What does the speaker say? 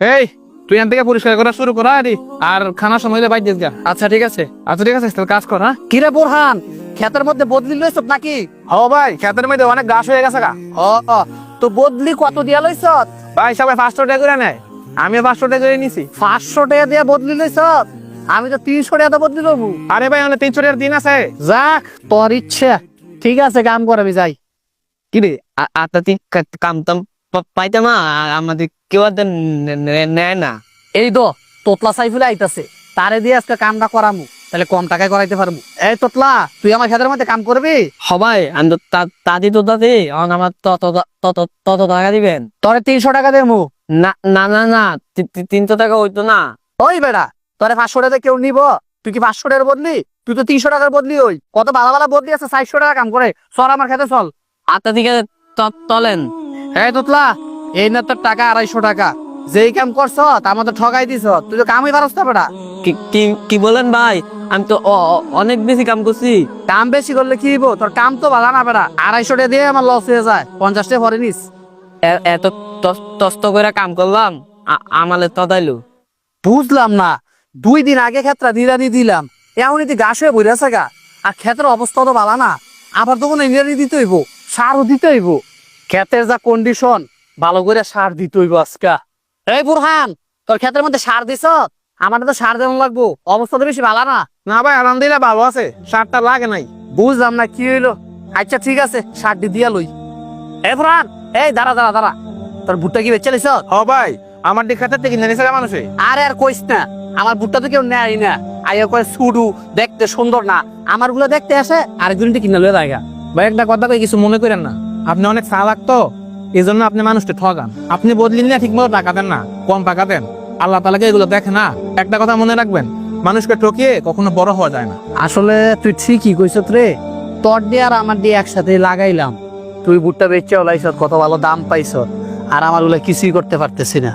এই তুই এখান থেকে পরিষ্কার করা শুরু করা আর খানার সময় বাইর দিস গা। আচ্ছা ঠিক আছে। আচ্ছা ঠিক আছে, তাহলে কাজ কর। হ্যাঁ কিরে বোরহান, ক্ষেতের মধ্যে বদলি লইছ নাকি? ও ভাই, ক্ষেতের মধ্যে অনেক ঘাস হয়ে গেছে গা। ও তো বদলি কত দিয়া লইছ? ভাই সবাই 500 টাকা করে নেয়, আমিও 500 টাকা করে নিছি। 500 টাকা দিয়া বদলি লইছ? আমি তো 300 টাকা বদলি লবো। আরে ভাই অনেক 300 টাকার দিন আছে। যাক তোর ইচ্ছা, ঠিক আছে কাম কর, আমি যাই। কি রে আতাতি কাম টাম পাইতাম না, আমাদের কেউ আর নেয় না। এই তো তোতলা সাইফুলে আইতাছে, তারে দিয়ে আজকে কামটা করামু, তাহলে কম টাকায় করাইতে পারবো। এই তোতলা, তুই আমার ক্ষেতের মধ্যে কাম করবি? সবাই আমি তো তাদি তো দাদি আমার তত টাকা দিবেন। তোরে 300 টাকা দেবো। না না না না, 300 টাকা হইতো না। ওই বেড়া, তোরে 500 টাকা কেউ নিব? তুই কি 500 টাকার বদলি? তুই তো 300 টাকার বদলি। ওই কত ভালো ভালো বদলি আছে, 400 টাকা কাম করে। চল আমার খেতে চল। আতা থেকে তলেন। এই তোতলা, এই না তোর টাকা 250 টাকা। যেই কাম করছ আমাদের ঠগাই দিছ, তুই তো কামই পারস না বেড়া। কি বলেন ভাই, আমি তো অনেক বেশি কাম করছি। কাম বেশি করলে কি হইব? তোর কাম তো ভালো না বেড়া। 250 টাকা দিয়ে আমার লস হয়ে যায়, 50 টাকা পরে নিস। এত তস্ত করে কাম করলাম, আমালে তদাইলো। বুঝলাম না, 2 দিন আগে ক্ষেত্রা নিরানি দিলাম, এমনই ঘাস হয়ে বইরে আছে গা। আর ক্ষেতের অবস্থা তো ভালো না, আবার তখন নিরানি দিতে হইব, সারও দিতে হইব। ক্ষেতের যা কন্ডিশন, ভালো করে সার দিতে হইব আজকা। এই বুরহান, তোর ক্ষেতের মধ্যে সার দিছ? আমার তো সার দেওয়া লাগবো, অবস্থা তো বেশি ভালো না। না ভাই আলহামদুলিল্লাহ ভালো আছে, সারটা লাগে নাই। বুঝলাম না কি হইলো। আচ্ছা ঠিক আছে, সারটি দিয়া লই। এই বুরহান, এই দাঁড়া দাঁড়া দাঁড়া, তোর ভুট্টা কি বেচে লিছ? ও ভাই, আমার দিকে থেকে নিয়ে নিছে মানুষে। আরে আর কইস না, আমার ভুট্টা তো কেউ নেয় না। আইয়া কয় সুডু, দেখতে সুন্দর না। আমার গুলো দেখতে আসে, আরেকজন কিনে লয়ে যায়। ভাই একটা কথা কই, কিছু মনে করেন না, আপনি অনেক চালাক তো, এই জন্য আপনি মানুষকে ঠগান। আপনি বদলি নিয়ে ঠিক মতো টাকা দেন না, কম টাকা দেন। আল্লাহ তাআলাকে এগুলো দেখে না। একটা কথা মনে রাখবেন, মানুষকে ঠকিয়ে কখনো বড় হওয়া যায় না। আসলে তুই ঠিকই কইছত রে, তোর দিয়ে আর আমার দিয়ে একসাথে লাগাইলাম। তুই ভুট্টা বেচে ওলাইছত, কত ভালো দাম পাইছ, আর আমার ওগুলো কিছুই করতে পারতেছি না।